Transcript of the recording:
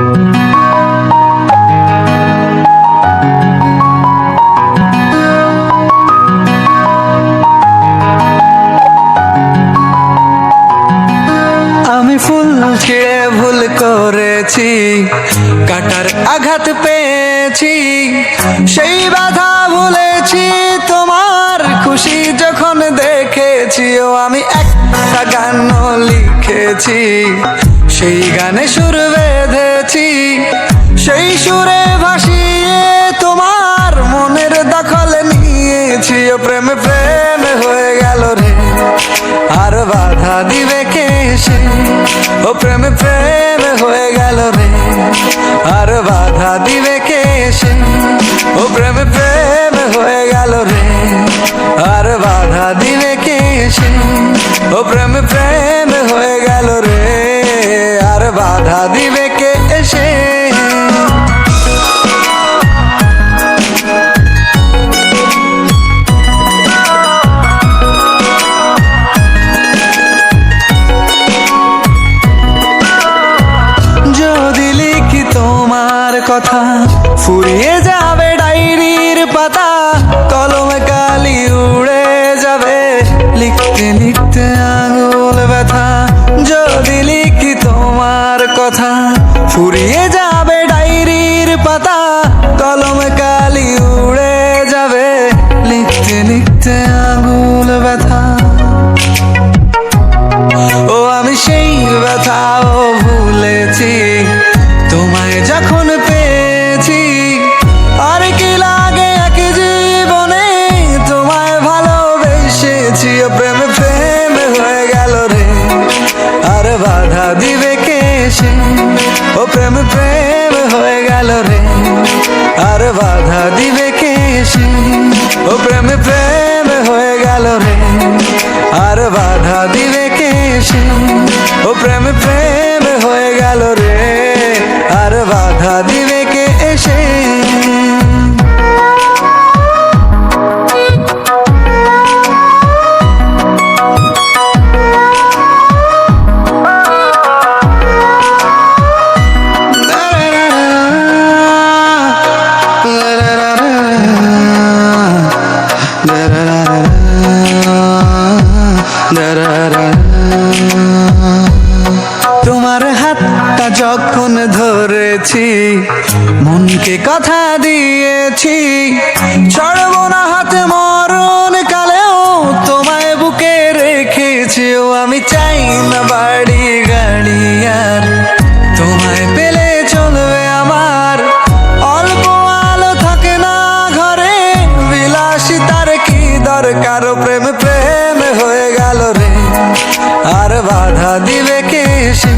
আমি ফুল ছিঁড়ে ভুল করেছি, কাটার আঘাত পেয়েছি, সেই বাধা ভুলেছি তোমার খুশি যখন দেখেছি। ও আমি একটা গান লিখেছি, সেই গানে সুর বেঁধেছি, সেই সুরে ভাসিয়ে তোমার মনের দখল নিয়েছি। ও প্রেমে প্রেম হয়ে গেল রে, আর বাধা দিবে কে সে? ও প্রেমে প্রেম হয়ে গেল রে, আর বাধা দিবে কে সে? ও প্রেমে প্রেম হয়ে গেল রে, আর বাধা দিবে কে সে? ও প্রেমে প্রেম হয়ে গেল রে, আর বাধা দিবে কে সে? কথা ফুরিয়ে যাবে ডায়েরির পাতা, কলমে কালি উড়ে যাবে, লিখতে লিখতে আঙুল ব্যথা। যদি লিখি তোমার কথা ফুরিয়ে যাবে ডায়েরির পাতা, কলমে কালি উড়ে যাবে, লিখতে লিখতে আঙুল ব্যথা। ও আমি সেই ব্যথাও ভুলেছি তোমায় যখন পেয়েছি। আর কি লাগে এক জীবনে তোমায় ভালোবেসেছি। ও প্রেমে প্রেম হয়ে গেল রে, আর বাধা দিবে কে সে? ও প্রেমে প্রেম হয়ে গেল রে, আর বাধা দিবে কে সে? ও প্রেমে প্রেম হয়ে গেল রে, আর বাধা দিবে কে সে? ও প্রেমে প্রেম হয়ে গেল রে, আর বাধা দিবে কে এসে? তোমার হাতটা যখন ধরেছি, মনকে কথা দিয়েছি, ছাড়ব না হাতে মরণ কালেও তোমায় বুকে রেখেছি। ও আমি চাই না বাড়ি গাড়ি আর, তোমায় পেলে চলবে আমার। অল্প আলো থাকে না ঘরে, বিলাসিতার কি দরকার? প্রেম প্রেম হয়ে গেল রে, আর বাধা দিবে কে সে?